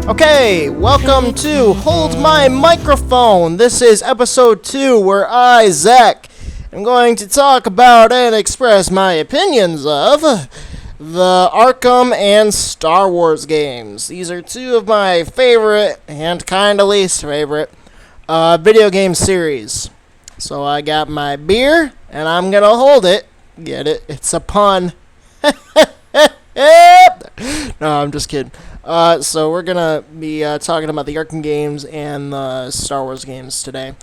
Okay, welcome to Hold My Microphone. This is episode 2 where I, Zach, am going to talk about and express my opinions of the Arkham and Star Wars games. These are two of my favorite and kind of least favorite video game series. So I got my beer and I'm going to hold it. Get it? It's a pun. No, I'm just kidding. So we're gonna be talking about the Arkham games and the Star Wars games today.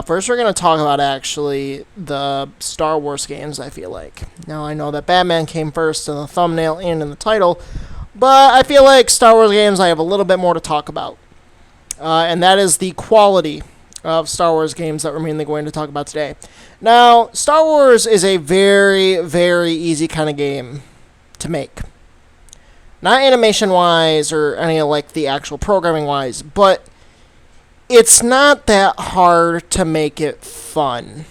First, we're gonna talk about actually the Star Wars games. I feel like now I know that Batman came first in the thumbnail and in the title, but I feel like Star Wars games I have a little bit more to talk about, and that is the quality of Star Wars games that we're mainly going to talk about today. Now, Star Wars is a very, very easy kind of game to make. Not animation-wise or any like the actual programming-wise, but it's not that hard to make it fun.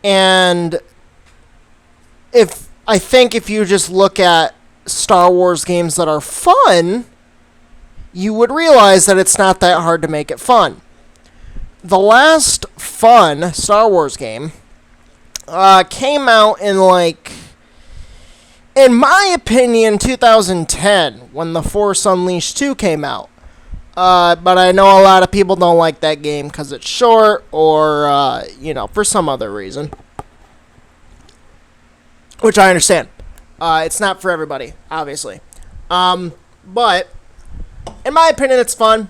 And if you just look at Star Wars games that are fun, you would realize that it's not that hard to make it fun. The last fun Star Wars game came out in my opinion, 2010, when The Force Unleashed 2 came out. But I know a lot of people don't like that game because it's short or, for some other reason. Which I understand. It's not for everybody, obviously. But, in my opinion, it's fun.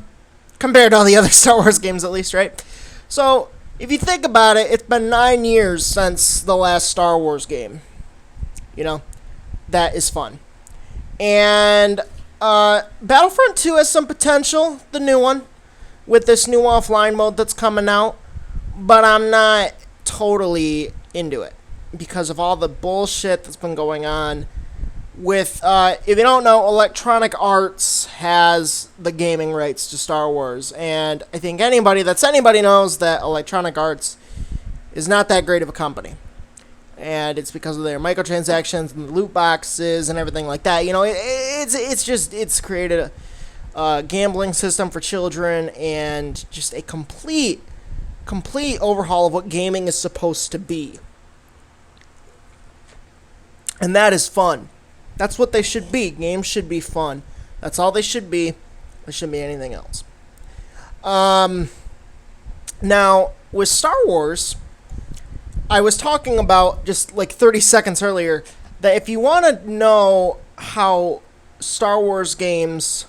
Compared to all the other Star Wars games, at least, right? So, if you think about it, it's been 9 years since the last Star Wars game. That is fun. And Battlefront 2 has some potential, the new one, with this new offline mode that's coming out. But I'm not totally into it because of all the bullshit that's been going on with, if you don't know, Electronic Arts has the gaming rights to Star Wars. And I think anybody knows that Electronic Arts is not that great of a company. And it's because of their microtransactions and the loot boxes and everything like that. It's created a gambling system for children and just a complete overhaul of what gaming is supposed to be. And that is fun. That's what they should be. Games should be fun. That's all they should be. They shouldn't be anything else. Now, with Star Wars, I was talking about just like 30 seconds earlier that if you want to know how Star Wars games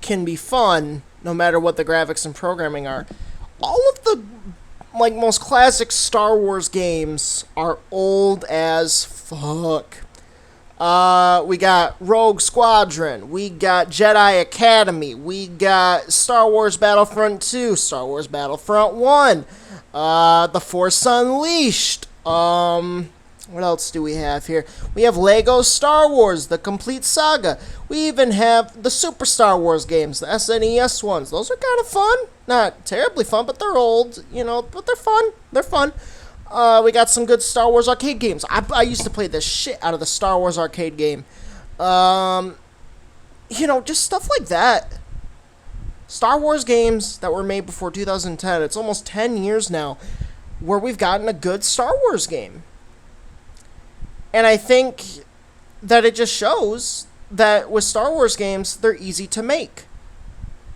can be fun, no matter what the graphics and programming are, all of the most classic Star Wars games are old as fuck. We got Rogue Squadron, we got Jedi Academy, we got Star Wars Battlefront 2, Star Wars Battlefront 1, The Force Unleashed. What else do we have here? We have Lego Star Wars, the complete saga. We even have the Super Star Wars games, the SNES ones. Those are kind of fun. Not terribly fun, but they're old, but they're fun. They're fun. We got some good Star Wars arcade games. I used to play the shit out of the Star Wars arcade game. Just stuff like that. Star Wars games that were made before 2010, it's almost 10 years now, where we've gotten a good Star Wars game. And I think that it just shows that with Star Wars games, they're easy to make.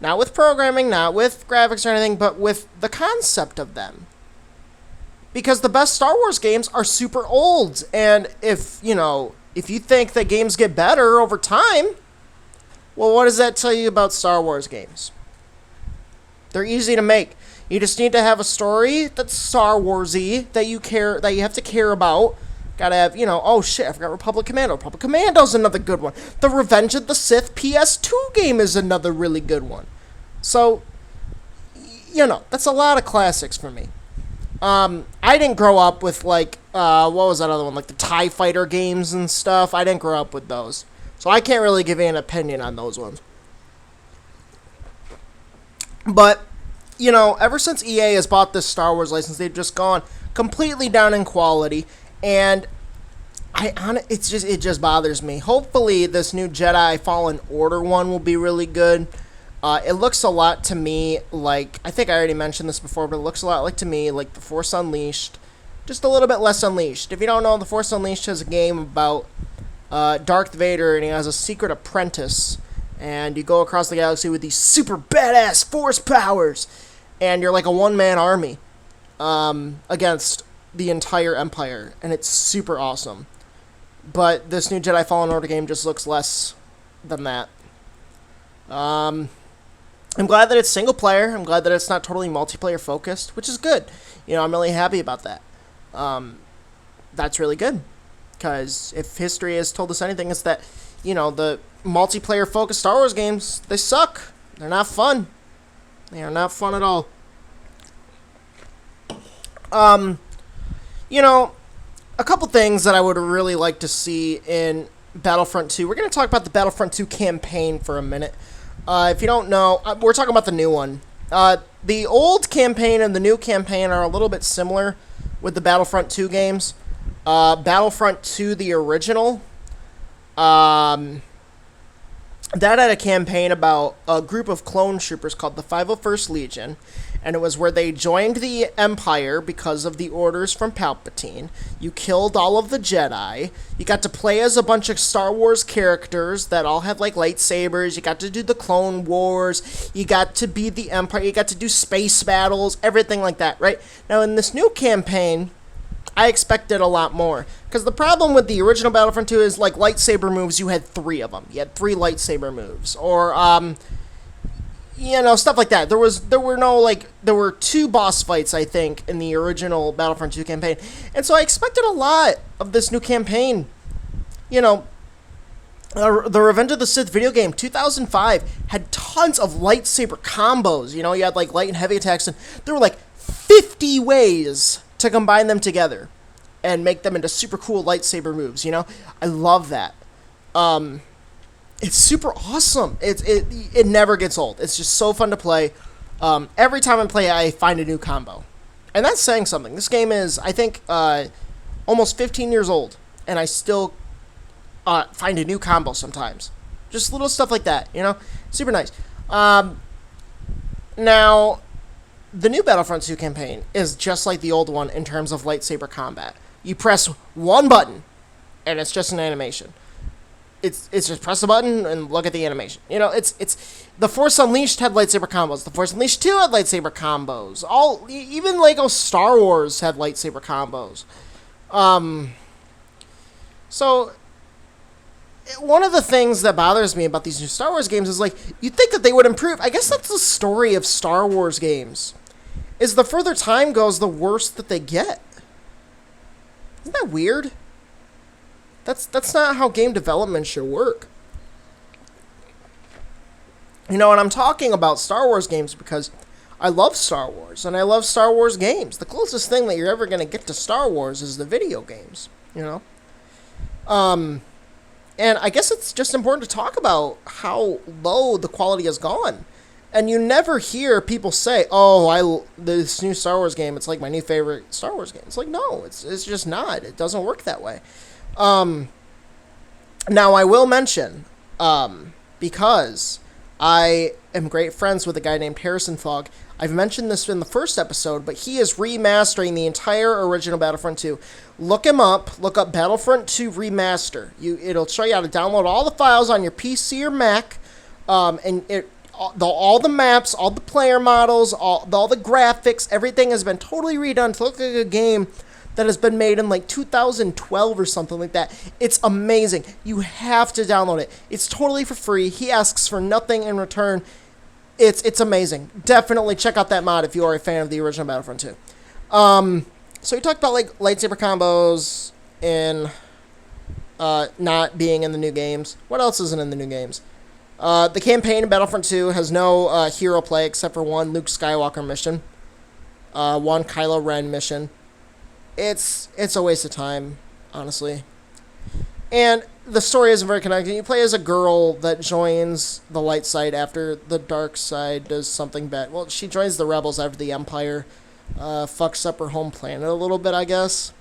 Not with programming, not with graphics or anything, but with the concept of them. Because the best Star Wars games are super old, and if you think that games get better over time, well, what does that tell you about Star Wars games? They're easy to make. You just need to have a story that's Star Wars-y, that you have to care about. Gotta have, oh shit, I forgot Republic Commando. Republic Commando's another good one. The Revenge of the Sith PS2 game is another really good one. So, that's a lot of classics for me. I didn't grow up with, what was that other one? Like the TIE Fighter games and stuff. I didn't grow up with those. So I can't really give you an opinion on those ones. But, ever since EA has bought this Star Wars license, they've just gone completely down in quality. And it just bothers me. Hopefully, this new Jedi Fallen Order one will be really good. It looks a lot to me like, I think I already mentioned this before, but it looks a lot like to me like The Force Unleashed, just a little bit less unleashed. If you don't know, The Force Unleashed is a game about Darth Vader, and he has a secret apprentice, and you go across the galaxy with these super badass Force powers, and you're like a one-man army against the entire Empire, and it's super awesome. But this new Jedi Fallen Order game just looks less than that. I'm glad that it's single player. I'm glad that it's not totally multiplayer focused, which is good. I'm really happy about that. That's really good. Because if history has told us anything, it's that, the multiplayer focused Star Wars games, they suck. They're not fun. They are not fun at all. A couple things that I would really like to see in Battlefront 2. We're going to talk about the Battlefront 2 campaign for a minute. If you don't know, we're talking about the new one. The old campaign and the new campaign are a little bit similar with the Battlefront 2 games. Battlefront 2, the original, that had a campaign about a group of clone troopers called the 501st Legion, and it was where they joined the Empire because of the orders from Palpatine. You killed all of the Jedi. You got to play as a bunch of Star Wars characters that all had, like, lightsabers. You got to do the Clone Wars. You got to be the Empire. You got to do space battles, everything like that, right? Now, in this new campaign, I expected a lot more. Because the problem with the original Battlefront 2 is, like, lightsaber moves, you had 3 of them. You had 3 lightsaber moves. Or, stuff like that. There were 2 boss fights, I think, in the original Battlefront 2 campaign. And so I expected a lot of this new campaign. The Revenge of the Sith video game, 2005, had tons of lightsaber combos. You had, like, light and heavy attacks, and there were, like, 50 ways to combine them together and make them into super cool lightsaber moves, I love that. It's super awesome. It never gets old. It's just so fun to play. Every time I play, I find a new combo. And that's saying something. This game is, I think, almost 15 years old, and I still find a new combo sometimes. Just little stuff like that, Super nice. Now, the new Battlefront 2 campaign is just like the old one in terms of lightsaber combat. You press one button, and it's just an animation. It's just press a button and look at the animation. It's The Force Unleashed had lightsaber combos. The Force Unleashed 2 had lightsaber combos. Even Lego Star Wars had lightsaber combos. So one of the things that bothers me about these new Star Wars games is, like, you'd think that they would improve. I guess that's the story of Star Wars games. Is the further time goes, the worse that they get. Isn't that weird? That's not how game development should work. And I'm talking about Star Wars games because I love Star Wars, and I love Star Wars games. The closest thing that you're ever going to get to Star Wars is the video games, And I guess it's just important to talk about how low the quality has gone. And you never hear people say, this new Star Wars game, it's like my new favorite Star Wars game. It's like, no, it's just not. It doesn't work that way. Now, I will mention, because I am great friends with a guy named Harrison Fogg. I've mentioned this in the first episode, but he is remastering the entire original Battlefront 2. Look him up. Look up Battlefront 2 Remaster. It'll show you how to download all the files on your PC or Mac, and all the maps, all the player models, all the graphics, everything has been totally redone to look like a game that has been made in, like, 2012 or something like that. It's amazing. You have to download it. It's totally for free. He asks for nothing in return. It's amazing. Definitely check out that mod if you are a fan of the original Battlefront 2. So we talked about, like, lightsaber combos in not being in the new games. What else isn't in the new games? The campaign in Battlefront 2 has no hero play except for one Luke Skywalker mission, one Kylo Ren mission. It's a waste of time, honestly. And the story isn't very connected. You play as a girl that joins the light side after the dark side does something bad. Well, she joins the rebels after the Empire fucks up her home planet a little bit, I guess.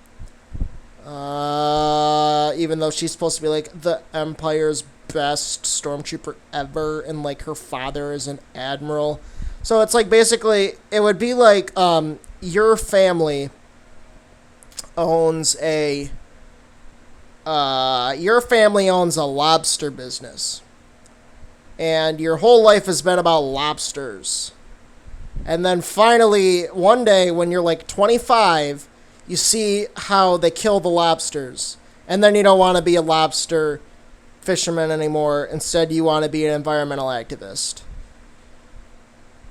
Even though she's supposed to be like the Empire's best stormtrooper ever, and like her father is an admiral. So it's like basically it would be like your family owns a lobster business, and your whole life has been about lobsters. And then finally, one day when you're like 25, you see how they kill the lobsters. And then you don't want to be a lobster fisherman anymore. Instead, you want to be an environmental activist.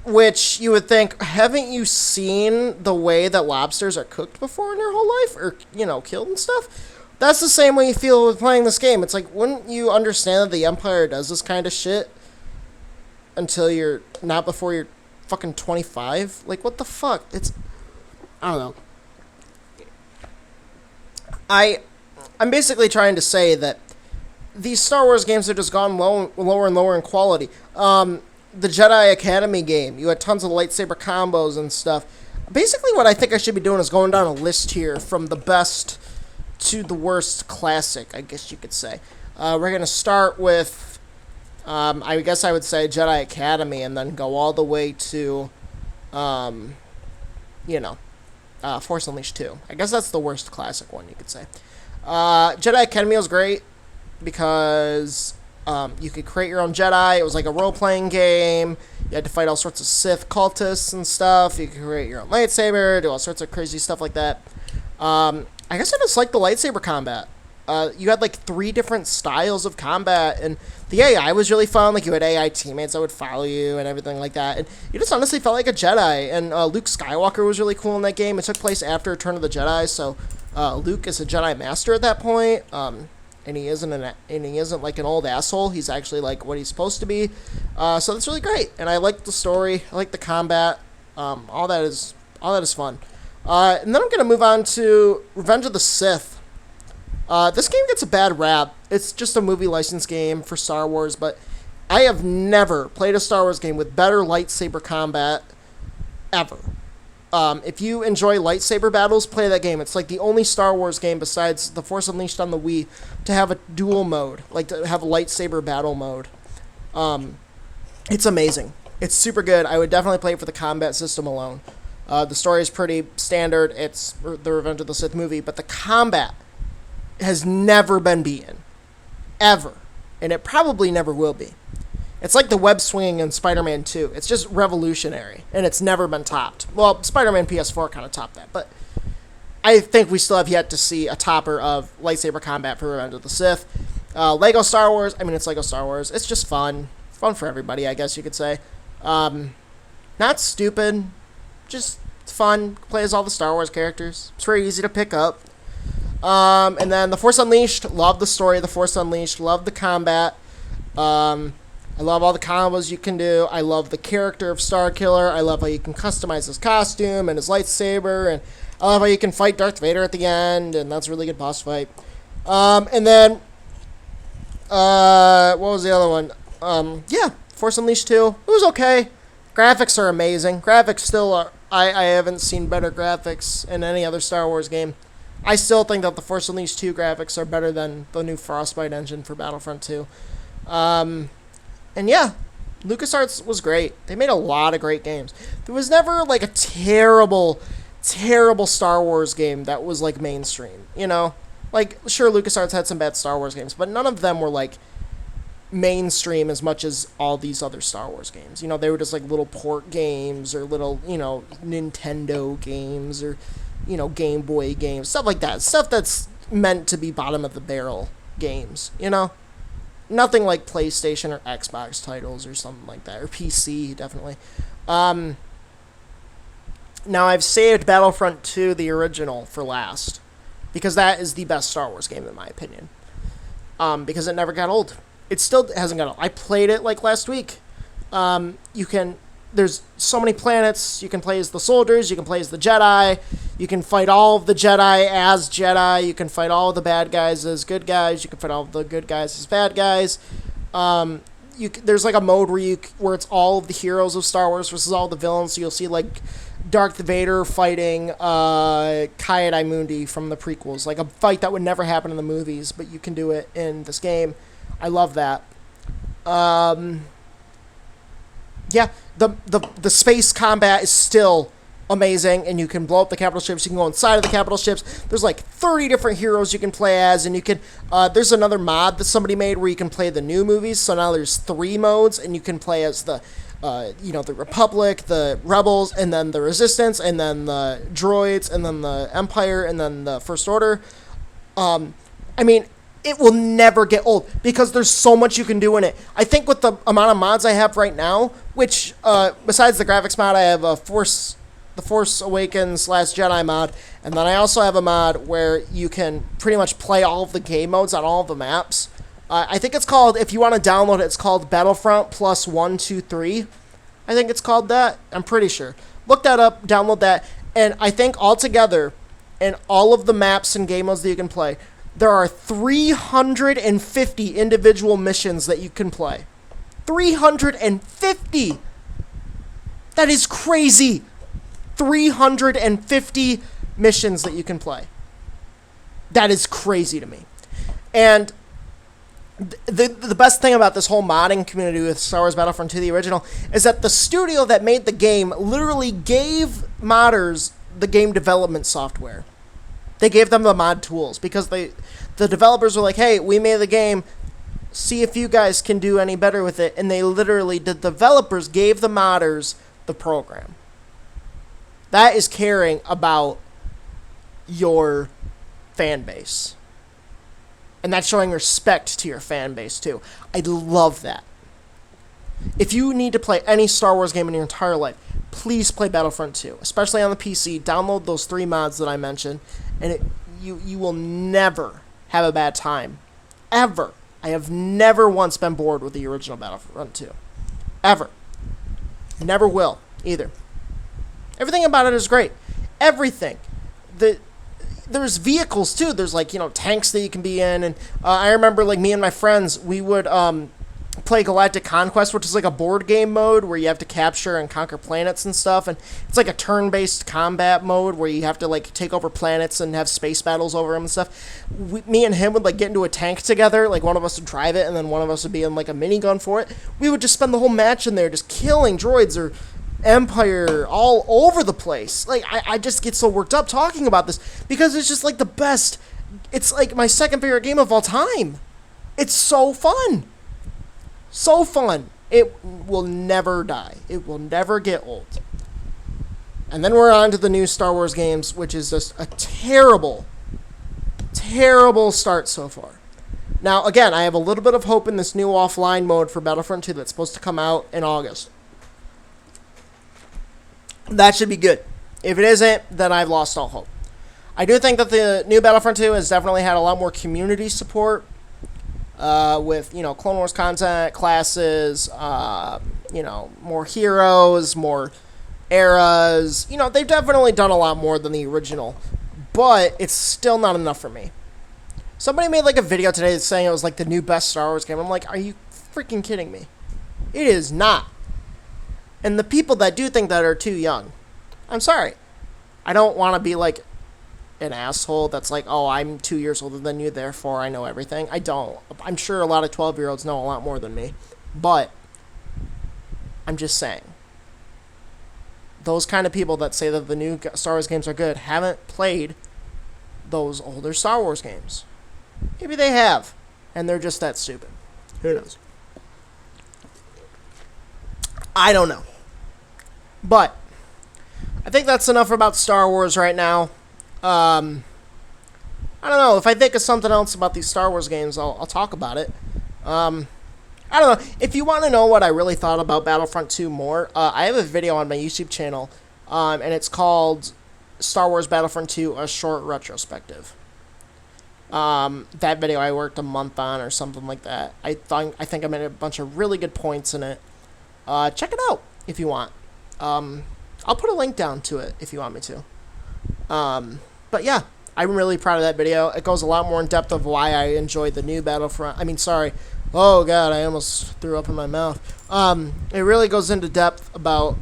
Which you would think, haven't you seen the way that lobsters are cooked before in your whole life? Or, killed and stuff? That's the same way you feel with playing this game. It's like, wouldn't you understand that the Empire does this kind of shit until you're, not before you're fucking 25? Like, what the fuck? I don't know. I'm basically trying to say that these Star Wars games have just gone lower and lower in quality. The Jedi Academy game, you had tons of lightsaber combos and stuff. Basically, what I think I should be doing is going down a list here from the best to the worst classic, I guess you could say. We're going to start with, I guess I would say Jedi Academy, and then go all the way to, Force Unleashed 2. I guess that's the worst classic one, you could say. Jedi Academy was great because you could create your own Jedi. It was like a role-playing game. You had to fight all sorts of Sith cultists and stuff. You could create your own lightsaber, do all sorts of crazy stuff like that. I guess I just like the lightsaber combat. You had like 3 different styles of combat, and the AI was really fun. Like, you had AI teammates that would follow you and everything like that, and you just honestly felt like a Jedi. And Luke Skywalker was really cool in that game. It took place after Return of the Jedi, so Luke is a Jedi Master at that point. And he isn't like an old asshole. He's actually like what he's supposed to be. So that's really great, and I like the story. I like the combat. All that is fun. And then I'm gonna move on to Revenge of the Sith. This game gets a bad rap. It's just a movie license game for Star Wars, but I have never played a Star Wars game with better lightsaber combat ever. If you enjoy lightsaber battles, play that game. It's like the only Star Wars game besides The Force Unleashed on the Wii to have a dual mode, like to have a lightsaber battle mode. It's amazing. It's super good. I would definitely play it for the combat system alone. The story is pretty standard. It's the Revenge of the Sith movie, but the combat has never been beaten. Ever. And it probably never will be. It's like the web swinging in Spider-Man 2. It's just revolutionary, and it's never been topped. Well, Spider-Man PS4 kind of topped that, but I think we still have yet to see a topper of lightsaber combat for Revenge of the Sith. Lego Star Wars, it's Lego Star Wars. It's just fun. Fun for everybody, I guess you could say. Not stupid, just fun. Plays all the Star Wars characters. It's very easy to pick up. And then The Force Unleashed, love the story of The Force Unleashed, love the combat. I love all the combos you can do. I love the character of Starkiller. I love how you can customize his costume and his lightsaber. And I love how you can fight Darth Vader at the end. And that's a really good boss fight. And then, what was the other one? Force Unleashed 2. It was okay. Graphics are amazing. Graphics still are. I haven't seen better graphics in any other Star Wars game. I still think that the Force Unleashed 2 graphics are better than the new Frostbite engine for Battlefront 2. And yeah, LucasArts was great. They made a lot of great games. There was never like a terrible Star Wars game that was like mainstream, Like, sure, LucasArts had some bad Star Wars games, but none of them were like mainstream as much as all these other Star Wars games. They were just like little port games or little, Nintendo games or, Game Boy games, stuff like that. Stuff that's meant to be bottom of the barrel games, Nothing like PlayStation or Xbox titles or something like that, or PC, definitely. Now, I've saved Battlefront 2, the original, for last, because that is the best Star Wars game, in my opinion. Because it never got old. It still hasn't got old. I played it, like, last week. There's so many planets. You can play as the soldiers, you can play as the Jedi, you can fight all of the Jedi as Jedi, you can fight all of the bad guys as good guys, you can fight all of the good guys as bad guys. There's like a mode where it's all of the heroes of Star Wars versus all the villains, so you'll see like Darth Vader fighting Ki-Adi-Mundi from the prequels, like a fight that would never happen in the movies, but you can do it in this game. I love that. Yeah, the space combat is still amazing, and you can blow up the capital ships. You can go inside of the capital ships. There's like 30 different heroes you can play as, and you can. There's another mod that somebody made where you can play the new movies. So now there's 3 modes, and you can play as the the Republic, the Rebels, and then the Resistance, and then the Droids, and then the Empire, and then the First Order. I mean, it will never get old because there's so much you can do in it. I think with the amount of mods I have right now, which besides the graphics mod, I have the Force Awakens Last Jedi mod, and then I also have a mod where you can pretty much play all of the game modes on all of the maps. I think it's called, if you want to download it, it's called Battlefront Plus 1, 2, 3. I think it's called that. I'm pretty sure. Look that up, download that, and I think altogether, in all of the maps and game modes that you can play, there are 350 individual missions that you can play. 350! That is crazy! 350 missions that you can play. That is crazy to me. And the best thing about this whole modding community with Star Wars Battlefront 2, the original, is that the studio that made the game literally gave modders the game development software. They gave them the mod tools because the developers were like, hey, we made the game, see if you guys can do any better with it. And they literally, the developers gave the modders the program. That is caring about your fan base. And that's showing respect to your fan base, too. I love that. If you need to play any Star Wars game in your entire life, please play Battlefront 2, especially on the PC. Download those 3 mods that I mentioned, and you will never have a bad time. Ever. I have never once been bored with the original Battlefront 2. Ever. Never will, either. Everything about it is great. Everything. There's vehicles, too. There's, tanks that you can be in. And I remember, me and my friends, we would play Galactic Conquest, which is like a board game mode where you have to capture and conquer planets and stuff. And it's like a turn-based combat mode where you have to, take over planets and have space battles over them and stuff. Me and him would, get into a tank together. One of us would drive it, and then one of us would be in, a minigun for it. We would just spend the whole match in there just killing droids or Empire all over the place. I just get so worked up talking about this because it's just the best. It's my second favorite game of all time. It's so fun. So fun. It will never die. It will never get old. And then we're on to the new Star Wars games, which is just a terrible, terrible start so far. Now, again, I have a little bit of hope in this new offline mode for Battlefront 2 that's supposed to come out in August. That should be good. If it isn't, then I've lost all hope. I do think that the new Battlefront 2 has definitely had a lot more community support with, Clone Wars content, classes, more heroes, more eras. They've definitely done a lot more than the original, but it's still not enough for me. Somebody made a video today saying it was the new best Star Wars game. I'm like, are you freaking kidding me? It is not. And the people that do think that are too young. I'm sorry. I don't want to be an asshole that's oh, I'm 2 years older than you, therefore I know everything. I don't. I'm sure a lot of 12-year-olds know a lot more than me. But I'm just saying. Those kind of people that say that the new Star Wars games are good haven't played those older Star Wars games. Maybe they have. And they're just that stupid. Who knows? I don't know. But I think that's enough about Star Wars right now. I don't know. If I think of something else about these Star Wars games, I'll talk about it. I don't know. If you want to know what I really thought about Battlefront 2 more, I have a video on my YouTube channel, and it's called Star Wars Battlefront 2, A Short Retrospective. That video I worked a month on or something like that. I think I made a bunch of really good points in it. Check it out if you want. I'll put a link down to it if you want me to. But yeah, I'm really proud of that video. It goes a lot more in depth of why I enjoyed the new Battlefront. Oh god, I almost threw up in my mouth. It really goes into depth about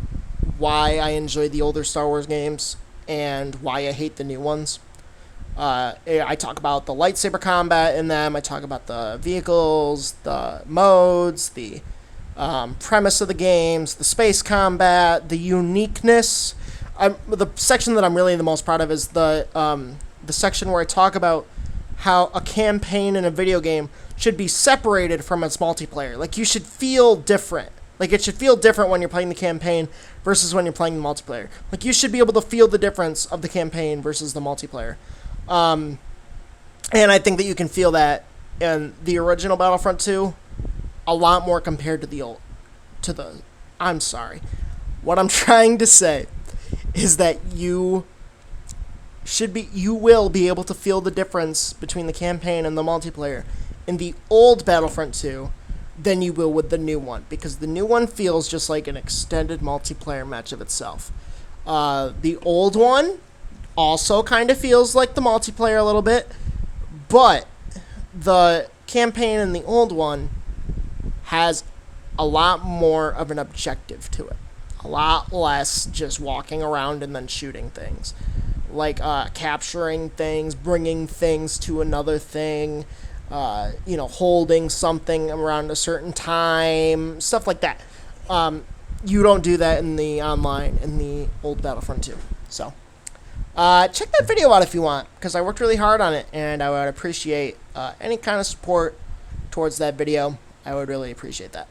why I enjoy the older Star Wars games and why I hate the new ones. I talk about the lightsaber combat in them. I talk about the vehicles, the modes, the premise of the games, the space combat, the uniqueness. The section that I'm really the most proud of is the section where I talk about how a campaign in a video game should be separated from its multiplayer. Like, you should feel different. Like, it should feel different when you're playing the campaign versus when you're playing the multiplayer. Like, you should be able to feel the difference of the campaign versus the multiplayer. And I think that you can feel that in the original Battlefront 2 a lot more compared to I'm sorry. What I'm trying to say is that you will be able to feel the difference between the campaign and the multiplayer in the old Battlefront 2 than you will with the new one, because the new one feels just like an extended multiplayer match of itself. The old one also kind of feels like the multiplayer a little bit, but the campaign in the old one has a lot more of an objective to it. A lot less just walking around and then shooting things. Like capturing things, bringing things to another thing, holding something around a certain time, stuff like that. You don't do that in the online, in the old Battlefront 2. So, check that video out if you want, because I worked really hard on it, and I would appreciate any kind of support towards that video. I would really appreciate that.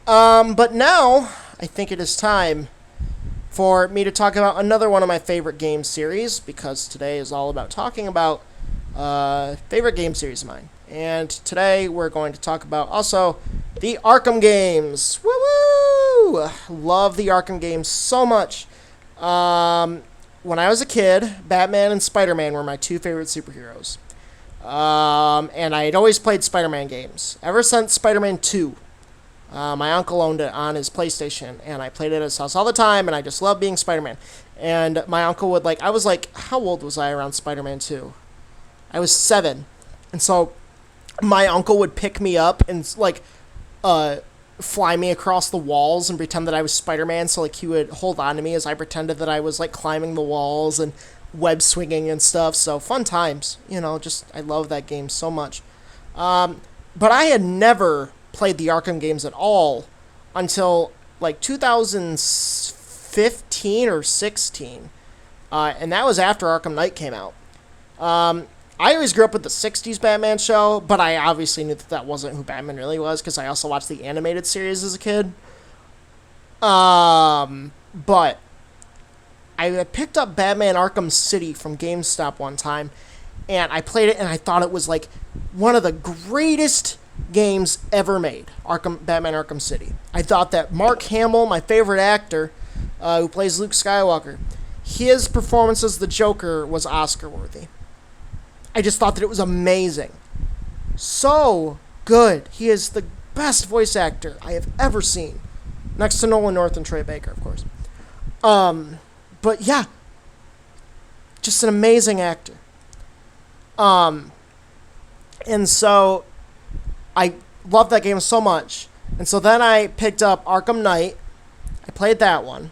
But now, I think it is time for me to talk about another one of my favorite game series, because today is all about talking about favorite game series of mine. And today we're going to talk about also the Arkham games. Woo-woo! Love the Arkham games so much. When I was a kid, Batman and Spider-Man were my two favorite superheroes. And I had always played Spider-Man games. Ever since Spider-Man 2. My uncle owned it on his PlayStation, and I played it at his house all the time, and I just loved being Spider-Man. And my uncle would, I was how old was I around Spider-Man 2? I was 7. And so my uncle would pick me up and, fly me across the walls and pretend that I was Spider-Man. So, he would hold on to me as I pretended that I was, climbing the walls and web swinging and stuff. So, fun times. I love that game so much. But I had never played the Arkham games at all until 2015 or 16, and that was after Arkham Knight came out. I always grew up with the 60s Batman show, but I obviously knew that wasn't who Batman really was, because I also watched the animated series as a kid. But I picked up Batman Arkham City from GameStop one time, and I played it, and I thought it was one of the greatest games ever made. Batman Arkham City. I thought that Mark Hamill, my favorite actor, who plays Luke Skywalker, his performance as the Joker was Oscar worthy. I just thought that it was amazing. So good. He is the best voice actor I have ever seen. Next to Nolan North and Troy Baker, of course. But yeah, just an amazing actor. And so I loved that game so much. And so then I picked up Arkham Knight. I played that one.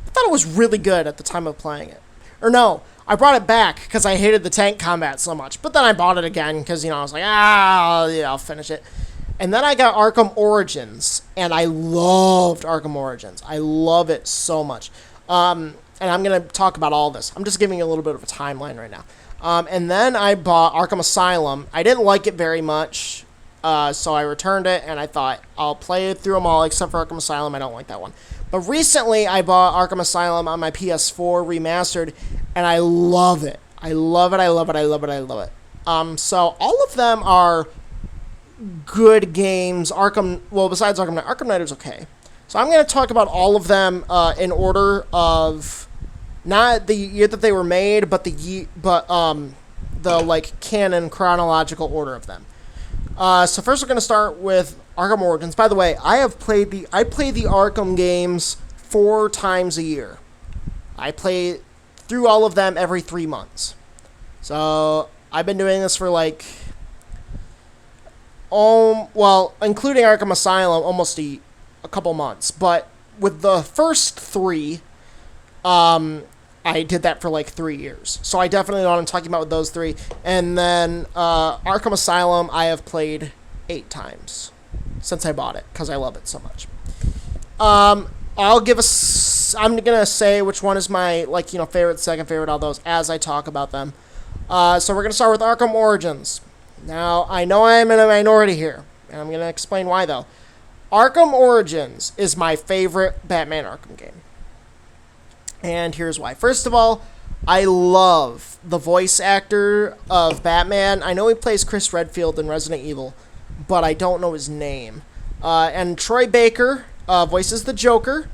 I thought it was really good at the time of playing it. Or no, I brought it back because I hated the tank combat so much. But then I bought it again because, I was I'll finish it. And then I got Arkham Origins. And I loved Arkham Origins. I love it so much. And I'm going to talk about all this. I'm just giving you a little bit of a timeline right now. And then I bought Arkham Asylum. I didn't like it very much. So I returned it, and I thought, I'll play through them all, except for Arkham Asylum. I don't like that one. But recently, I bought Arkham Asylum on my PS4 remastered, and I love it. I love it, I love it, I love it, I love it. So all of them are good games. Besides Arkham Knight. Arkham Knight is okay. So I'm going to talk about all of them in order of not the year that they were made, but the canon chronological order of them. So first we're going to start with Arkham Origins. By the way, I play the Arkham games 4 times a year. I play through all of them every 3 months. So I've been doing this for including Arkham Asylum, almost a couple months. But with the first three, I did that for like 3 years. So I definitely know what I'm talking about with those three. And then Arkham Asylum, I have played 8 times since I bought it because I love it so much. I'll give I'm gonna say which one is my favorite, second favorite, all those as I talk about them. So we're gonna start with Arkham Origins. Now I know I'm in a minority here, and I'm gonna explain why though. Arkham Origins is my favorite Batman Arkham game. And here's why. First of all, I love the voice actor of Batman. I know he plays Chris Redfield in Resident Evil, but I don't know his name. And Troy Baker voices the Joker.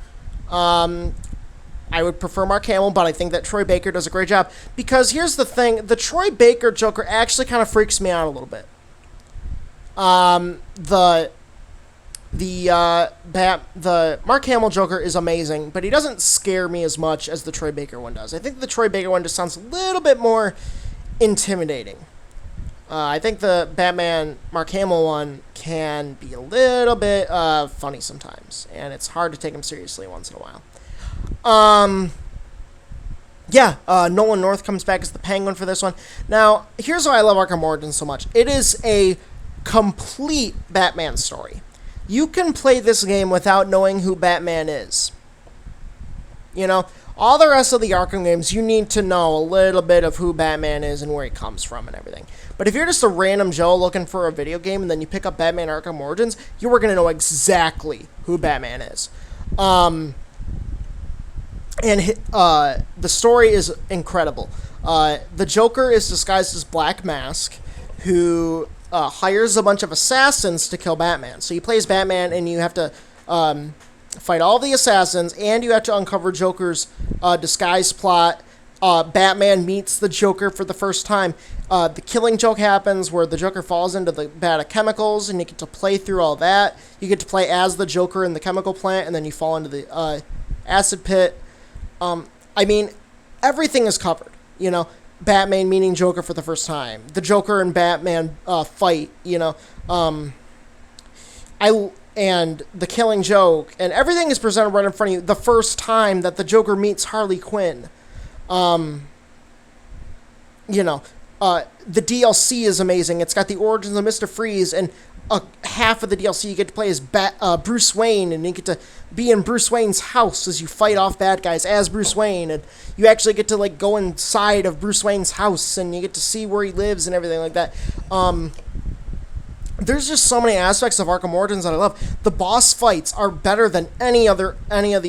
I would prefer Mark Hamill, but I think that Troy Baker does a great job. Because here's the thing. The Troy Baker Joker actually kind of freaks me out a little bit. The Mark Hamill Joker is amazing, but he doesn't scare me as much as the Troy Baker one does. I think the Troy Baker one just sounds a little bit more intimidating. I think the Batman Mark Hamill one can be a little bit funny sometimes, and it's hard to take him seriously once in a while. Nolan North comes back as the Penguin for this one. Now, here's why I love Arkham Origins so much. It is a complete Batman story. You can play this game without knowing who Batman is. You know, all the rest of the Arkham games, you need to know a little bit of who Batman is and where he comes from and everything. But if you're just a random Joe looking for a video game and then you pick up Batman Arkham Origins, you are going to know exactly who Batman is. And the story is incredible. The Joker is disguised as Black Mask, who hires a bunch of assassins to kill Batman. So he plays Batman, and you have to fight all the assassins, and you have to uncover Joker's disguise plot. Batman meets the Joker for the first time. The Killing Joke happens, where the Joker falls into the vat of chemicals, and you get to play through all that. You get to play as the Joker in the chemical plant, and then you fall into the acid pit. Everything is covered, you know. Batman meeting Joker for the first time. The Joker and Batman fight, you know. And the Killing Joke. And everything is presented right in front of you the first time that the Joker meets Harley Quinn. The DLC is amazing. It's got the origins of Mr. Freeze, and half of the DLC you get to play as Bruce Wayne, and you get to be in Bruce Wayne's house as you fight off bad guys as Bruce Wayne, and you actually get to go inside of Bruce Wayne's house, and you get to see where he lives and everything like that. There's just so many aspects of Arkham Origins that I love. The boss fights are better than any of the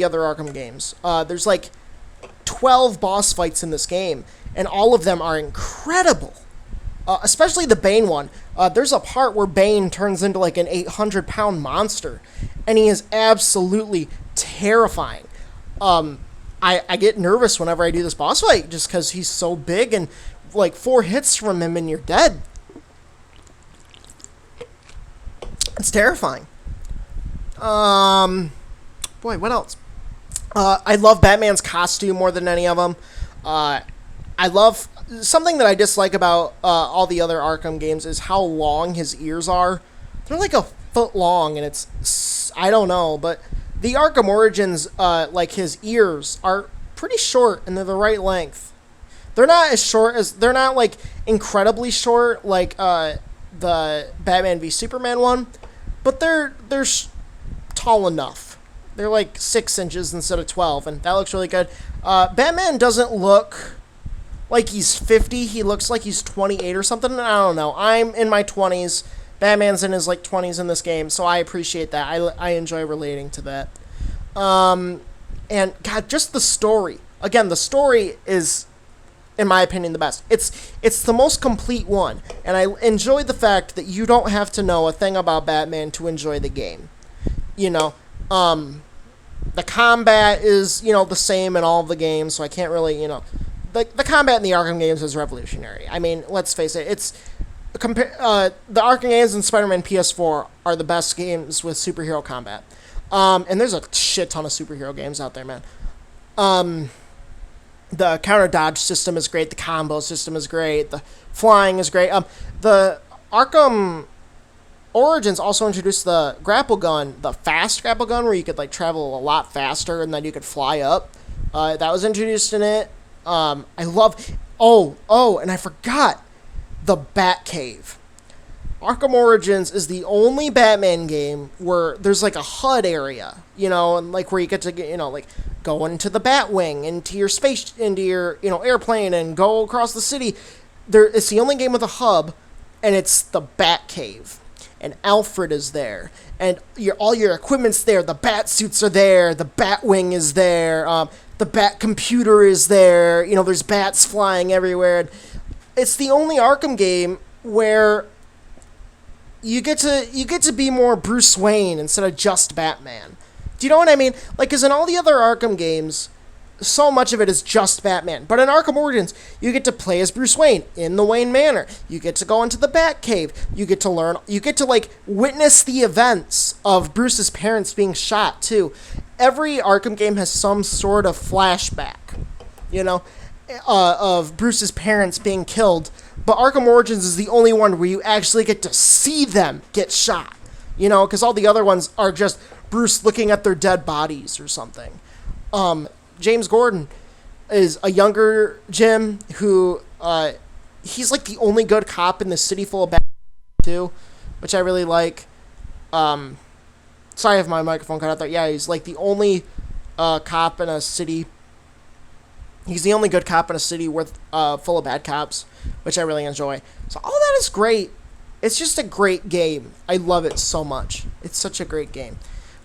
other Arkham games. There's 12 boss fights in this game, and all of them are incredible. Especially the Bane one. There's a part where Bane turns into an 800-pound monster, and he is absolutely terrifying. I get nervous whenever I do this boss fight, just because he's so big, and 4 hits from him and you're dead. It's terrifying. Boy, what else? I love Batman's costume more than any of them. I love... Something that I dislike about all the other Arkham games is how long his ears are. They're a foot long, and it's... I don't know, but the Arkham Origins, his ears are pretty short, and they're the right length. They're not as short as... They're not, incredibly short, the Batman v Superman one, but they're tall enough. They're 6 inches instead of 12, and that looks really good. Batman doesn't look like he's 50. He looks like he's 28 or something. I don't know. I'm in my 20s. Batman's in his 20s in this game, so I appreciate that. I enjoy relating to that. And God, just the story. Again, the story is, in my opinion, the best. It's the most complete one, and I enjoy the fact that you don't have to know a thing about Batman to enjoy the game. You know, the combat is, the same in all of the games, so I can't really, the combat in the Arkham games is revolutionary. I mean, let's face it, the Arkham games and Spider-Man PS4 are the best games with superhero combat. And there's a shit ton of superhero games out there, man. The counter dodge system is great, the combo system is great, the flying is great. The Arkham Origins also introduced the grapple gun, the fast grapple gun, where you could like travel a lot faster and then you could fly up. That was introduced in it. I love. And I forgot the Batcave. Arkham Origins is the only Batman game where there's like a HUD area, and like where you get to get, like go into the Batwing, into your space, into your, airplane and go across the city. It's the only game with a hub, and it's the Batcave. And Alfred is there, and all your equipment's there. The bat suits are there. The Batwing is there. The Bat computer is there. There's bats flying everywhere. It's the only Arkham game where you get to be more Bruce Wayne instead of just Batman. Do you know what I mean? Like, because in all the other Arkham games, so much of it is just Batman. But in Arkham Origins, you get to play as Bruce Wayne in the Wayne Manor. You get to go into the Batcave. You get to like witness the events of Bruce's parents being shot too. Every Arkham game has some sort of flashback, of Bruce's parents being killed. But Arkham Origins is the only one where you actually get to see them get shot. Because all the other ones are just Bruce looking at their dead bodies or something. James Gordon is a younger Jim who, he's like the only good cop in the city full of bad too, which I really like. Sorry if my microphone cut out there. Yeah, he's like the only cop in a city. He's the only good cop in a city with full of bad cops, which I really enjoy. So all that is great. It's just a great game. I love it so much. It's such a great game.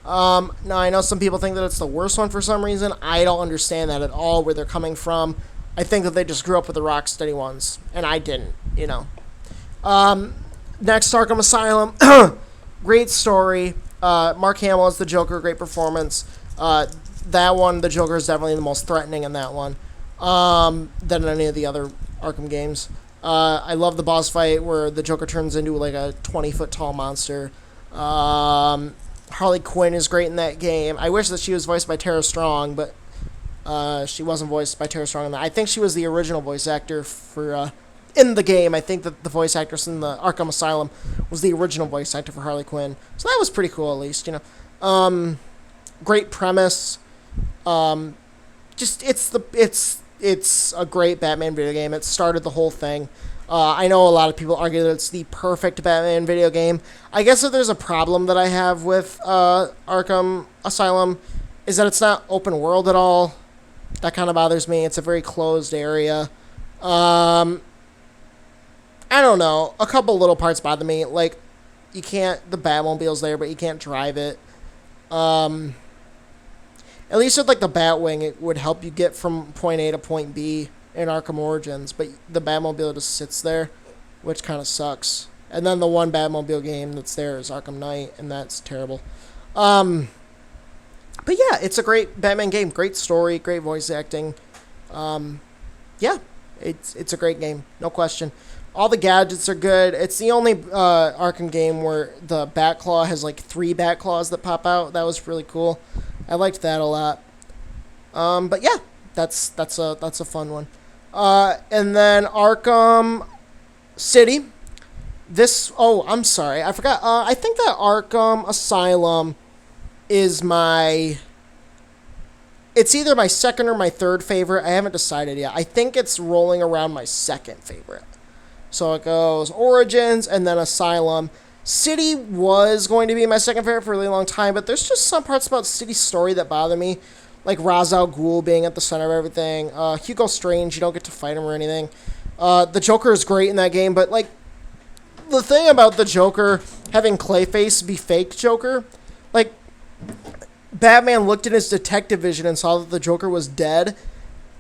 Now, I know some people think that it's the worst one for some reason. I don't understand that at all, where they're coming from. I think that they just grew up with the Rocksteady ones, and I didn't, Next, Arkham Asylum. Great story. Mark Hamill is the Joker. Great performance. That one, the Joker is definitely the most threatening in that one than any of the other Arkham games. I love the boss fight where the Joker turns into like a 20-foot tall monster. Harley Quinn is great in that game. I wish that she was voiced by Tara Strong, but she wasn't voiced by Tara Strong in that. I think she was the original voice actor for in the game. I think that the voice actress in the Arkham Asylum was the original voice actor for Harley Quinn. So that was pretty cool, at least, Great premise. It's a great Batman video game. It started the whole thing. I know a lot of people argue that it's the perfect Batman video game. I guess if there's a problem that I have with Arkham Asylum is that it's not open world at all. That kind of bothers me. It's a very closed area. I don't know. A couple little parts bother me. Like, the Batmobile's there, but you can't drive it. At least with, like, the Batwing, it would help you get from point A to point B in Arkham Origins, but the Batmobile just sits there, which kind of sucks. And then the one Batmobile game that's there is Arkham Knight, and that's terrible. But yeah, it's a great Batman game. Great story, great voice acting. Yeah, it's a great game, no question. All the gadgets are good. It's the only Arkham game where the Batclaw has like 3 Batclaws that pop out. That was really cool. I liked that a lot. But yeah, that's a fun one. And then Arkham City. I'm sorry, I forgot. I think that Arkham Asylum is it's either my second or my third favorite. I haven't decided yet. I think it's rolling around my second favorite. So it goes Origins and then Asylum. City was going to be my second favorite for a really long time, but there's just some parts about City's story that bother me. Like Ra's al Ghul being at the center of everything. Hugo Strange, you don't get to fight him or anything. The Joker is great in that game, but like the thing about the Joker having Clayface be fake Joker, like Batman looked in his detective vision and saw that the Joker was dead,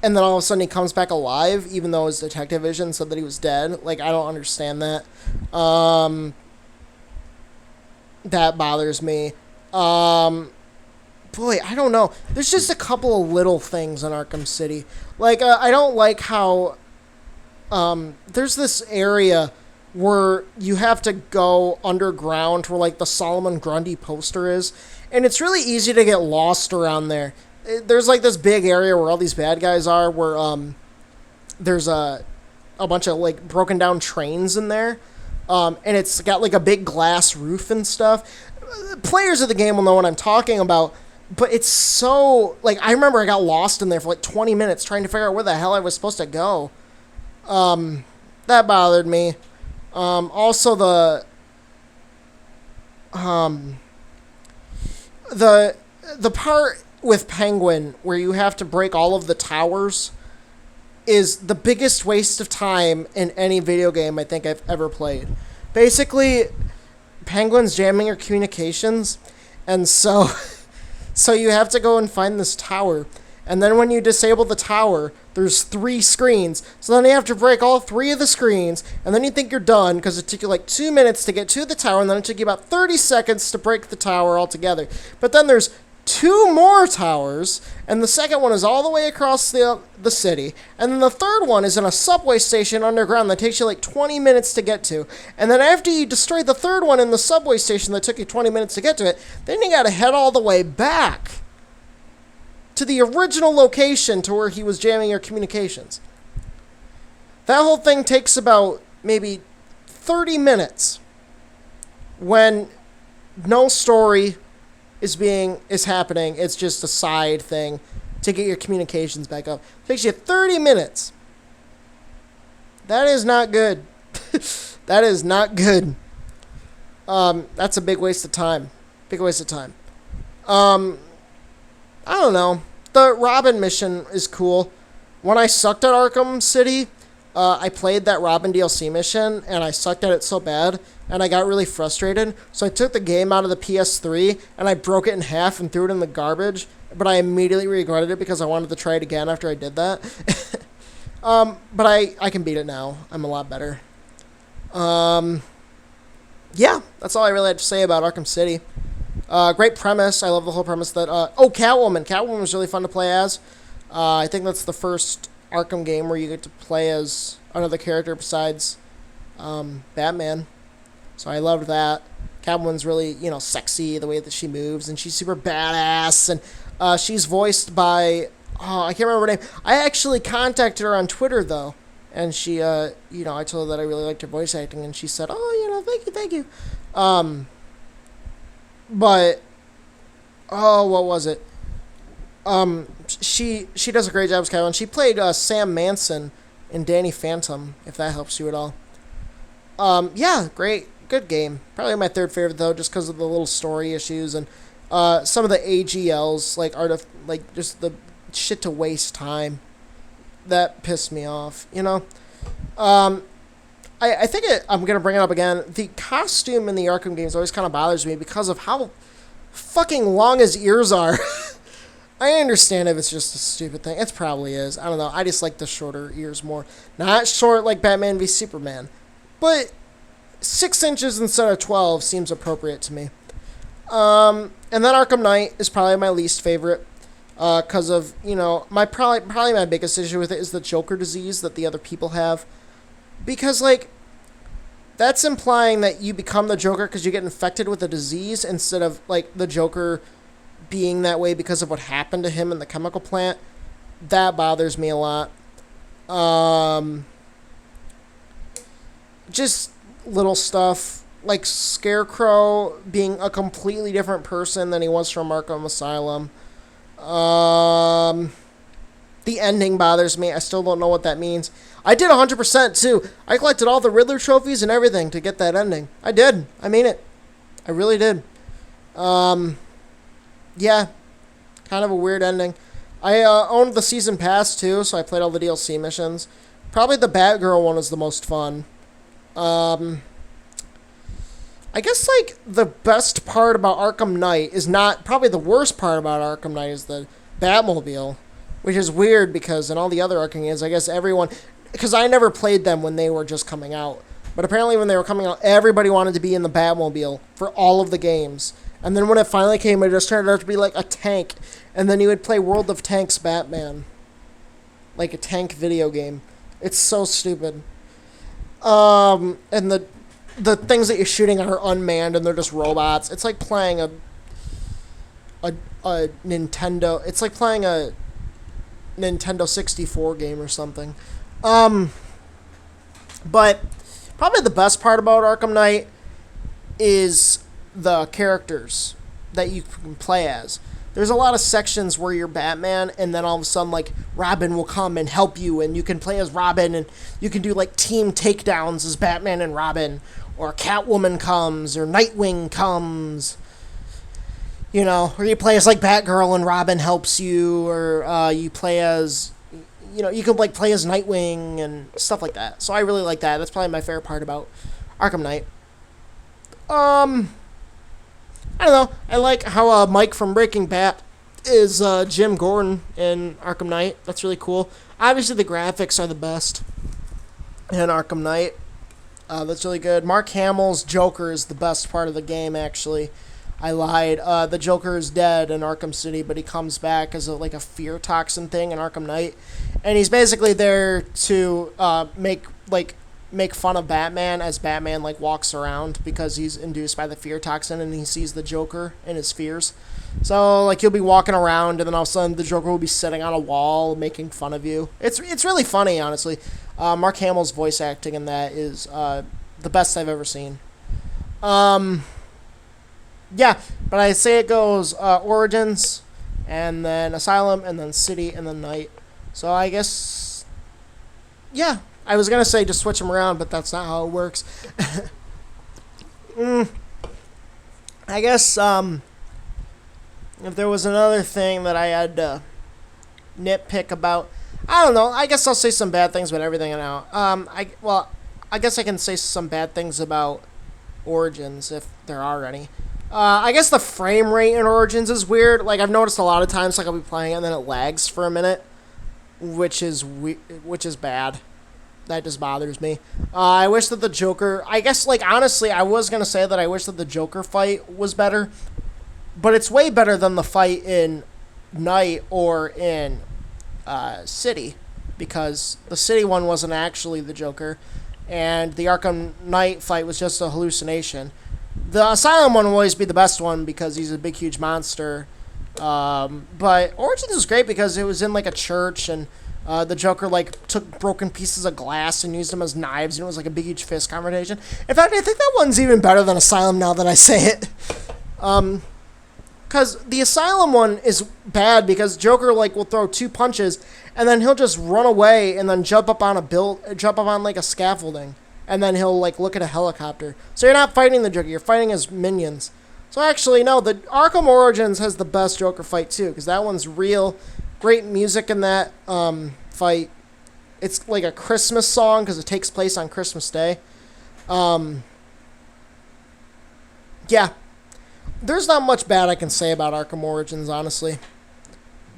and then all of a sudden he comes back alive, even though his detective vision said that he was dead. Like, I don't understand that. That bothers me. Boy, I don't know. There's just a couple of little things in Arkham City. Like, I don't like how there's this area where you have to go underground where, like, the Solomon Grundy poster is. And it's really easy to get lost around there. There's, like, this big area where all these bad guys are where there's a bunch of, like, broken down trains in there. And it's got like a big glass roof and stuff. Players of the game will know what I'm talking about. But it's so, like, I remember I got lost in there for like 20 minutes trying to figure out where the hell I was supposed to go. That bothered me. Also the part with Penguin where you have to break all of the towers is the biggest waste of time in any video game I think I've ever played. Basically, Penguin's jamming your communications, and so you have to go and find this tower. And then when you disable the tower, there's 3 screens. So then you have to break all 3 of the screens, and then you think you're done because it took you like 2 minutes to get to the tower, and then it took you about 30 seconds to break the tower altogether. But then there's 2 more towers, and the second one is all the way across the city. And then the third one is in a subway station underground that takes you like 20 minutes to get to. And then after you destroy the third one in the subway station that took you 20 minutes to get to it, then you gotta head all the way back to the original location to where he was jamming your communications. That whole thing takes about maybe 30 minutes when no story is happening. It's just a side thing to get your communications back up. It takes you 30 minutes. That is not good. That is not good. That's a big waste of time. Big waste of time. I don't know. The Robin mission is cool. When I sucked at Arkham City, I played that Robin DLC mission, and I sucked at it so bad, and I got really frustrated. So I took the game out of the PS3, and I broke it in half and threw it in the garbage. But I immediately regretted it because I wanted to try it again after I did that. But I can beat it now. I'm a lot better. Yeah, that's all I really had to say about Arkham City. Great premise. I love the whole premise that... Catwoman. Catwoman was really fun to play as. I think that's the first Arkham game where you get to play as another character besides Batman. So I loved that. Catwoman's really, sexy, the way that she moves, and she's super badass, and she's voiced by... Oh, I can't remember her name. I actually contacted her on Twitter, though, and she, I told her that I really liked her voice acting, and she said, thank you. But, what was it? She does a great job as Catwoman. She played Sam Manson in Danny Phantom, if that helps you at all. Yeah, great, good game. Probably my third favorite though, just because of the little story issues and some of the AGLs, just the shit to waste time. That pissed me off, I think I'm gonna bring it up again. The costume in the Arkham games always kind of bothers me because of how fucking long his ears are. I understand if it's just a stupid thing. It probably is. I don't know. I just like the shorter ears more. Not short like Batman v Superman, but 6 inches instead of 12 seems appropriate to me. And then Arkham Knight is probably my least favorite. Because of, probably my biggest issue with it is the Joker disease that the other people have. Because, that's implying that you become the Joker because you get infected with a disease instead of, the Joker being that way because of what happened to him in the chemical plant. That bothers me a lot. Just little stuff, like Scarecrow being a completely different person than he was from Arkham Asylum. The ending bothers me. I still don't know what that means. I did 100% too. I collected all the Riddler trophies and everything to get that ending. I did. I mean it. I really did. Yeah. Kind of a weird ending. I owned the season pass too, so I played all the DLC missions. Probably the Batgirl one was the most fun. I guess, the best part about Arkham Knight is not... Probably the worst part about Arkham Knight is the Batmobile, which is weird because in all the other Arkham games, I guess everyone... Because I never played them when they were just coming out. But apparently when they were coming out, everybody wanted to be in the Batmobile for all of the games. And then when it finally came, it just turned out to be like a tank. And then you would play World of Tanks Batman. Like a tank video game. It's so stupid. And the things that you're shooting are unmanned and they're just robots. It's like playing a Nintendo... It's like playing a Nintendo 64 game or something. But Probably the best part about Arkham Knight is the characters that you can play as. There's a lot of sections where you're Batman, and then all of a sudden, like, Robin will come and help you, and you can play as Robin, and you can do, like, team takedowns as Batman and Robin, or Catwoman comes, or Nightwing comes, you know, or you play as, like, Batgirl and Robin helps you, or you play as, you know, you can, like, play as Nightwing and stuff like that. So I really like that. That's probably my favorite part about Arkham Knight. I don't know. I like how Mike from Breaking Bad is Jim Gordon in Arkham Knight. That's really cool. Obviously, the graphics are the best in Arkham Knight. That's really good. Mark Hamill's Joker is the best part of the game, actually. I lied. The Joker is dead in Arkham City, but he comes back as a fear toxin thing in Arkham Knight. And he's basically there to make fun of Batman as Batman walks around because he's induced by the fear toxin and he sees the Joker in his fears. So he'll be walking around and then all of a sudden the Joker will be sitting on a wall making fun of you. It's really funny, honestly. Mark Hamill's voice acting in that is the best I've ever seen. Yeah, but I say it goes Origins and then Asylum and then City and then Night. So I guess yeah. I was going to say just switch them around, but that's not how it works. I guess if there was another thing that I had to nitpick about, I don't know. I guess I'll say some bad things about everything now. I guess I can say some bad things about Origins if there are any. I guess the frame rate in Origins is weird. I've noticed a lot of times I'll be playing it and then it lags for a minute, which is bad. That just bothers me. I wish that the Joker... I guess, honestly, I was going to say that I wish that the Joker fight was better. But it's way better than the fight in Night or in City. Because the City one wasn't actually the Joker. And the Arkham Knight fight was just a hallucination. The Asylum one will always be the best one because he's a big, huge monster. But Origins is great because it was in, a church and... the Joker, took broken pieces of glass and used them as knives, and it was, a big, huge fist confrontation. In fact, I think that one's even better than Asylum now that I say it. Because the Asylum one is bad because Joker, will throw 2 punches, and then he'll just run away and then jump up on a scaffolding, and then he'll, look at a helicopter. So you're not fighting the Joker, you're fighting his minions. So actually, no, the Arkham Origins has the best Joker fight, too, because that one's real. Great music in that fight. It's like a Christmas song because it takes place on Christmas Day. Yeah. There's not much bad I can say about Arkham Origins, honestly.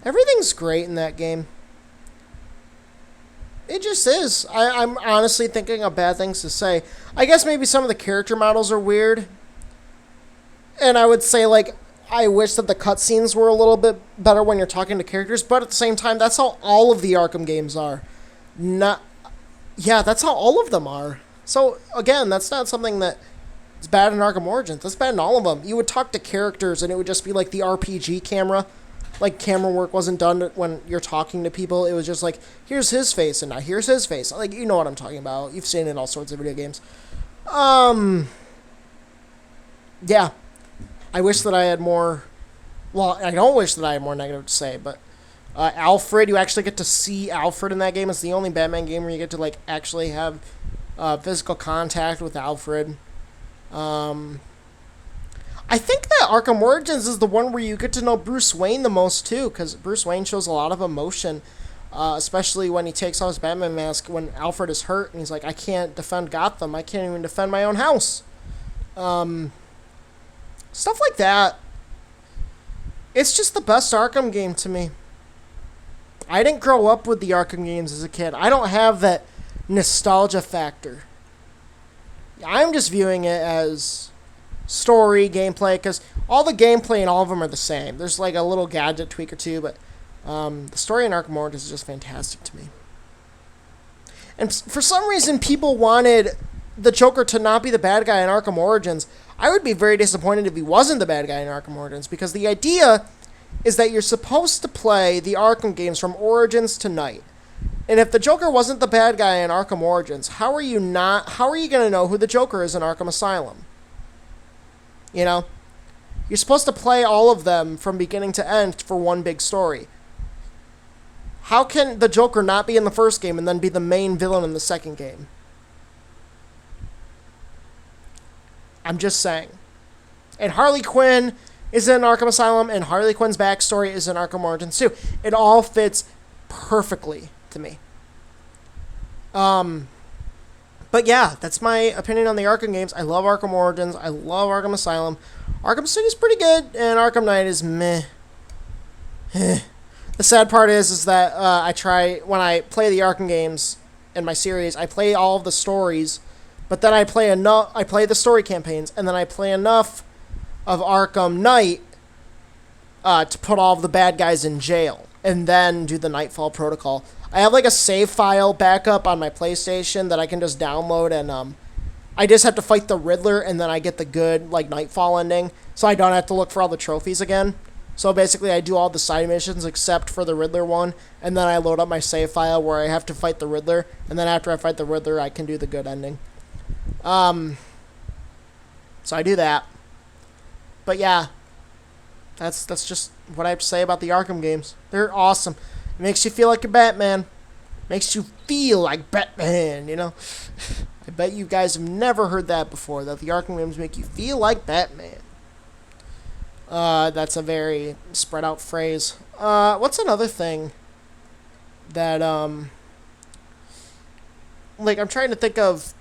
Everything's great in that game. It just is. I'm honestly thinking of bad things to say. I guess maybe some of the character models are weird. And I would say, I wish that the cutscenes were a little bit better when you're talking to characters, but at the same time, that's how all of the Arkham games are. That's how all of them are. So, again, that's not something that is bad in Arkham Origins. That's bad in all of them. You would talk to characters, and it would just be the RPG camera. Camera work wasn't done when you're talking to people. It was just here's his face, and now here's his face. You know what I'm talking about. You've seen it in all sorts of video games. Yeah. I wish that I had more... Well, I don't wish that I had more negative to say, but... Alfred, you actually get to see Alfred in that game. It's the only Batman game where you get to, actually have physical contact with Alfred. I think that Arkham Origins is the one where you get to know Bruce Wayne the most, too, because Bruce Wayne shows a lot of emotion, especially when he takes off his Batman mask when Alfred is hurt, and he's like, I can't defend Gotham. I can't even defend my own house. Stuff like that. It's just the best Arkham game to me. I didn't grow up with the Arkham games as a kid. I don't have that nostalgia factor. I'm just viewing it as story, gameplay, because all the gameplay in all of them are the same. There's a little gadget tweak or two, but the story in Arkham Origins is just fantastic to me. And for some reason, people wanted the Joker to not be the bad guy in Arkham Origins. I would be very disappointed if he wasn't the bad guy in Arkham Origins, because the idea is that you're supposed to play the Arkham games from Origins to Night. And if the Joker wasn't the bad guy in Arkham Origins, how are you going to know who the Joker is in Arkham Asylum? You know? You're supposed to play all of them from beginning to end for one big story. How can the Joker not be in the first game and then be the main villain in the second game? I'm just saying. And Harley Quinn is in Arkham Asylum, and Harley Quinn's backstory is in Arkham Origins too. It all fits perfectly to me. But yeah, that's my opinion on the Arkham games. I love Arkham Origins. I love Arkham Asylum. Arkham City's pretty good, and Arkham Knight is meh. The sad part is that when I play the Arkham games in my series, I play all of the stories, but then I play the story campaigns, and then I play enough of Arkham Knight to put all of the bad guys in jail, and then do the Nightfall Protocol. I have like a save file backup on my PlayStation that I can just download, and I just have to fight the Riddler, and then I get the good like Nightfall ending, so I don't have to look for all the trophies again. So basically, I do all the side missions except for the Riddler one, and then I load up my save file where I have to fight the Riddler, and then after I fight the Riddler, I can do the good ending. So I do that. But yeah, that's just what I have to say about the Arkham games. They're awesome. It makes you feel like a Batman. Makes you feel like Batman, you know? I bet you guys have never heard that before, that the Arkham games make you feel like Batman. That's a very spread out phrase. What's another thing that, like, I'm trying to think of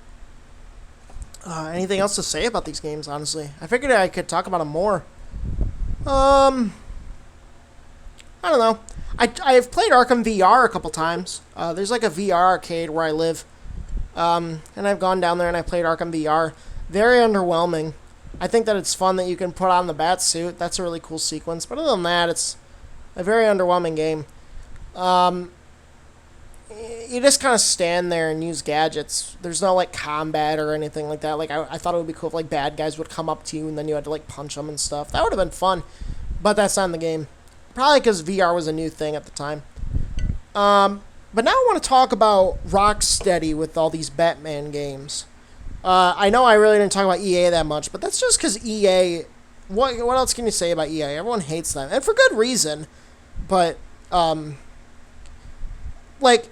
anything else to say about these games, honestly. I figured I could talk about them more. I don't know. I've played Arkham VR a couple times. There's like a VR arcade where I live. And I've gone down there and I played Arkham VR. Very underwhelming. I think that it's fun that you can put on the bat suit. That's a really cool sequence. But other than that, it's a very underwhelming game. You just kind of stand there and use gadgets. There's no, like, combat or anything like that. Like, I thought it would be cool if, like, bad guys would come up to you and then you had to, like, punch them and stuff. That would have been fun. But that's not in the game. Probably because VR was a new thing at the time. But now I want to talk about Rocksteady with all these Batman games. I know I really didn't talk about EA that much, but that's just because EA... What else can you say about EA? Everyone hates them. And for good reason. But, like...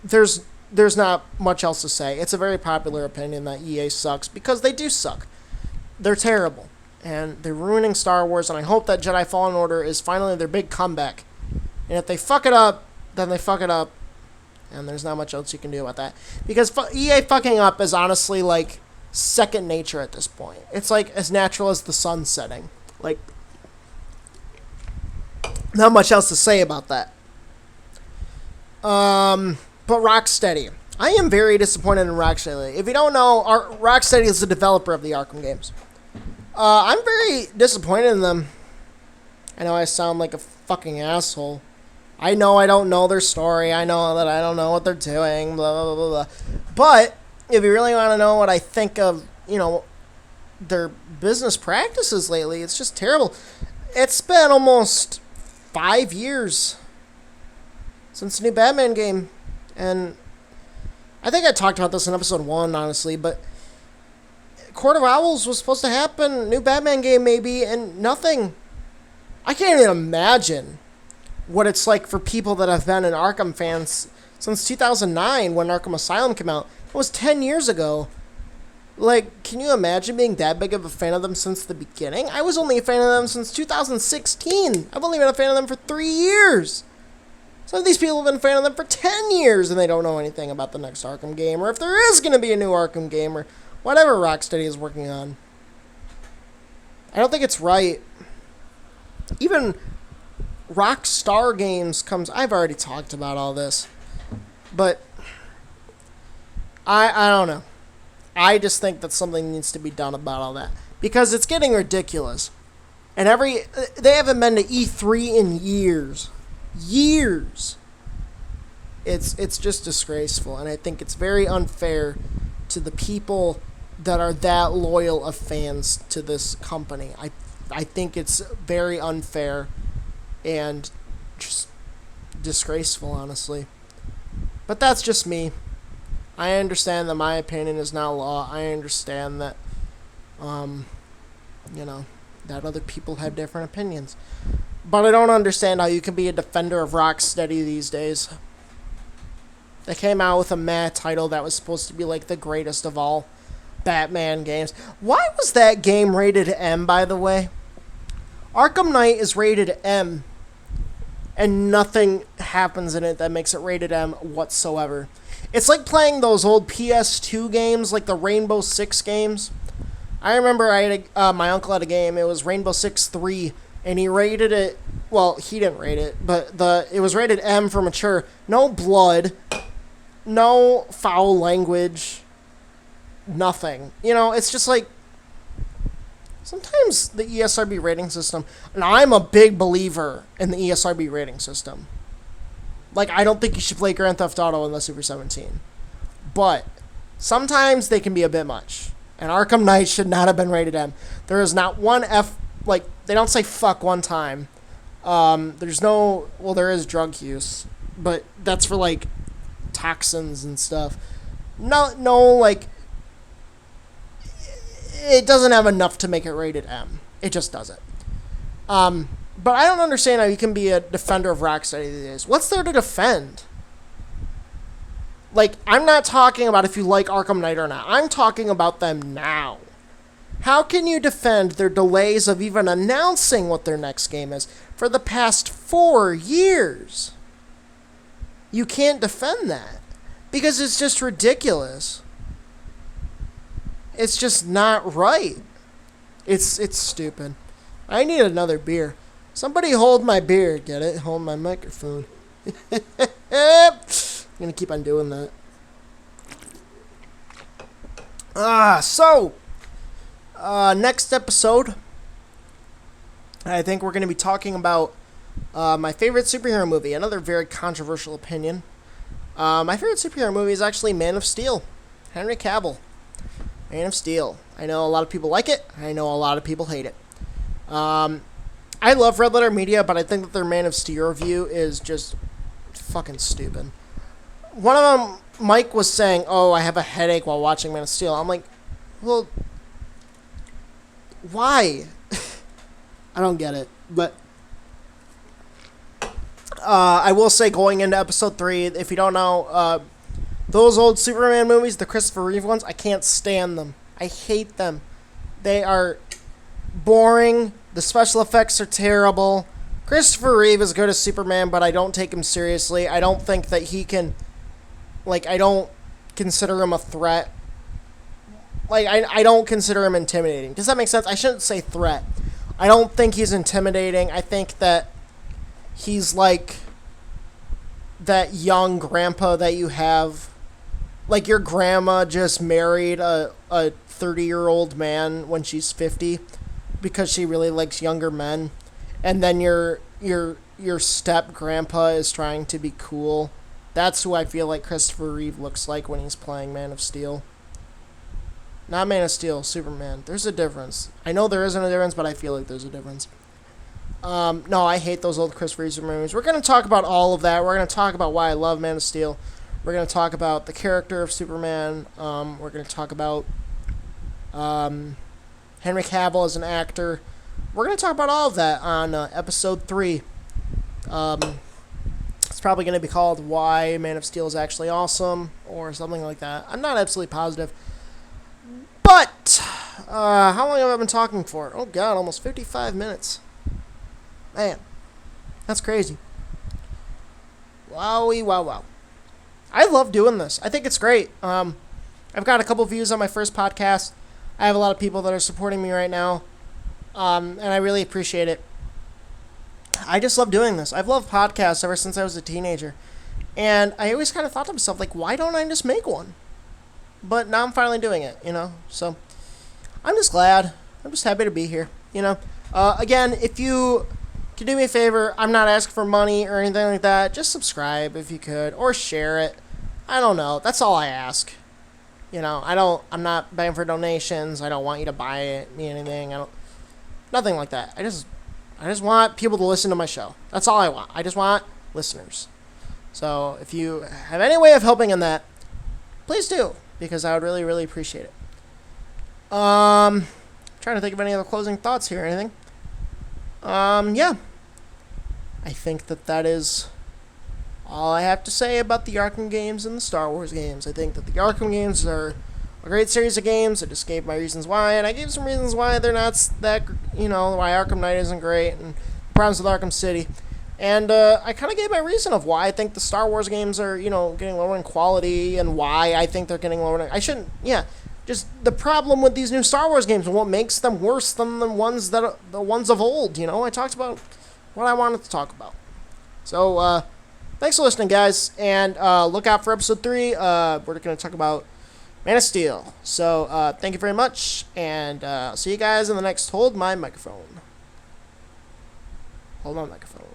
There's not much else to say. It's a very popular opinion that EA sucks, because they do suck. They're terrible. And they're ruining Star Wars, and I hope that Jedi Fallen Order is finally their big comeback. And if they fuck it up, then they fuck it up. And there's not much else you can do about that. Because EA fucking up is honestly, like, second nature at this point. It's, like, as natural as the sun setting. Like, not much else to say about that. But Rocksteady. I am very disappointed in Rocksteady. If you don't know, Rocksteady is the developer of the Arkham games. I'm very disappointed in them. I know I sound like a fucking asshole. I know I don't know their story. I know that I don't know what they're doing, blah, blah, blah, blah. But if you really want to know what I think of, you know, their business practices lately, it's just terrible. It's been almost 5 years since the new Batman game. And I think I talked about this in episode 1, honestly, but Court of Owls was supposed to happen, new Batman game maybe, and nothing. I can't even imagine what it's like for people that have been an Arkham fans since 2009 when Arkham Asylum came out. It was 10 years ago. Like, can you imagine being that big of a fan of them since the beginning? I was only a fan of them since 2016. I've only been a fan of them for 3 years. Some of these people have been a fan of them for 10 years and they don't know anything about the next Arkham game, or if there is going to be a new Arkham game, or whatever Rocksteady is working on. I don't think it's right. Even Rockstar Games comes... I've already talked about all this. But I don't know. I just think that something needs to be done about all that. Because it's getting ridiculous. And they haven't been to E3 in years. Years. It's just disgraceful. And I think it's very unfair to the people that are that loyal of fans to this company. I think it's very unfair and just disgraceful, honestly. But that's just me. I understand that my opinion is not law. I understand that, you know, that other people have different opinions. But I don't understand how you can be a defender of Rocksteady these days. They came out with a meh title that was supposed to be like the greatest of all Batman games. Why was that game rated M, by the way? Arkham Knight is rated M, and nothing happens in it that makes it rated M whatsoever. It's like playing those old PS2 games, like the Rainbow Six games. I remember I had my uncle had a game. It was Rainbow Six 3, and he rated it. Well, he didn't rate it, but it was rated M for mature. No blood, no foul language, nothing. You know, it's just like sometimes the ESRB rating system, and I'm a big believer in the ESRB rating system. Like, I don't think you should play Grand Theft Auto unless you're 17. But sometimes they can be a bit much. And Arkham Knight should not have been rated M. There is not one F, like, they don't say fuck one time. There's no, well, there is drug use, but that's for, like, toxins and stuff. No, like, it doesn't have enough to make it rated M. It just doesn't. But I don't understand how you can be a defender of Rocksteady these days. What's there to defend? Like, I'm not talking about if you like Arkham Knight or not. I'm talking about them now. How can you defend their delays of even announcing what their next game is for the past 4 years? You can't defend that. Because it's just ridiculous. It's just not right. It's stupid. I need another beer. Somebody hold my beer, get it? Hold my microphone. I'm gonna keep on doing that. Next episode, I think we're gonna be talking about my favorite superhero movie. Another very controversial opinion. My favorite superhero movie is actually Man of Steel. Henry Cavill. Man of Steel. I know a lot of people like it. I know a lot of people hate it. I love Red Letter Media, but I think that their Man of Steel review is just fucking stupid. One of them, Mike, was saying, "Oh, I have a headache while watching Man of Steel." I'm like, well, why? I don't get it. But I will say, going into episode 3, if you don't know, those old Superman movies, the Christopher Reeve ones, I can't stand them. I hate them. They are boring. The special effects are terrible. Christopher Reeve is good as Superman, but I don't take him seriously. I don't think that he can... Like, I don't consider him a threat. Like, I don't consider him intimidating. Does that make sense? I shouldn't say threat. I don't think he's intimidating. I think that he's like that young grandpa that you have. Like, your grandma just married a 30-year-old man when she's 50 because she really likes younger men. And then your step-grandpa is trying to be cool. That's who I feel like Christopher Reeve looks like when he's playing Man of Steel. Not Man of Steel, Superman. There's a difference. I know there isn't a difference, but I feel like there's a difference. No, I hate those old Christopher Reeve movies. We're going to talk about all of that. We're going to talk about why I love Man of Steel. We're going to talk about the character of Superman. We're going to talk about Henry Cavill as an actor. We're going to talk about all of that on episode 3. It's probably going to be called Why Man of Steel is Actually Awesome, or something like that. I'm not absolutely positive. But, how long have I been talking for? Oh god, almost 55 minutes. Man, that's crazy. Wowie, wow. I love doing this. I think it's great. I've got a couple views on my first podcast. I have a lot of people that are supporting me right now. And I really appreciate it. I just love doing this. I've loved podcasts ever since I was a teenager. And I always kind of thought to myself, like, why don't I just make one? But now I'm finally doing it, you know? So, I'm just glad. I'm just happy to be here, you know? Again, if you could do me a favor, I'm not asking for money or anything like that. Just subscribe if you could, or share it. I don't know. That's all I ask. You know, I'm not begging for donations. I don't want you to buy it, me anything. Nothing like that. I just want people to listen to my show. That's all I want. I just want listeners. So if you have any way of helping in that, please do, because I would really, really appreciate it. Trying to think of any other closing thoughts here or anything. Yeah. I think that is all I have to say about the Arkham games and the Star Wars games. I think that the Arkham games are a great series of games. I just gave my reasons why, and I gave some reasons why they're not that, why Arkham Knight isn't great, and problems with Arkham City. And I kind of gave my reason of why I think the Star Wars games are, getting lower in quality, and why I think they're getting lower. Just the problem with these new Star Wars games and what makes them worse than the ones of old. I talked about what I wanted to talk about. So thanks for listening, guys, and look out for episode 3. We're going to talk about Man of Steel. So thank you very much, and see you guys in the next Hold My Microphone. Hold My Microphone.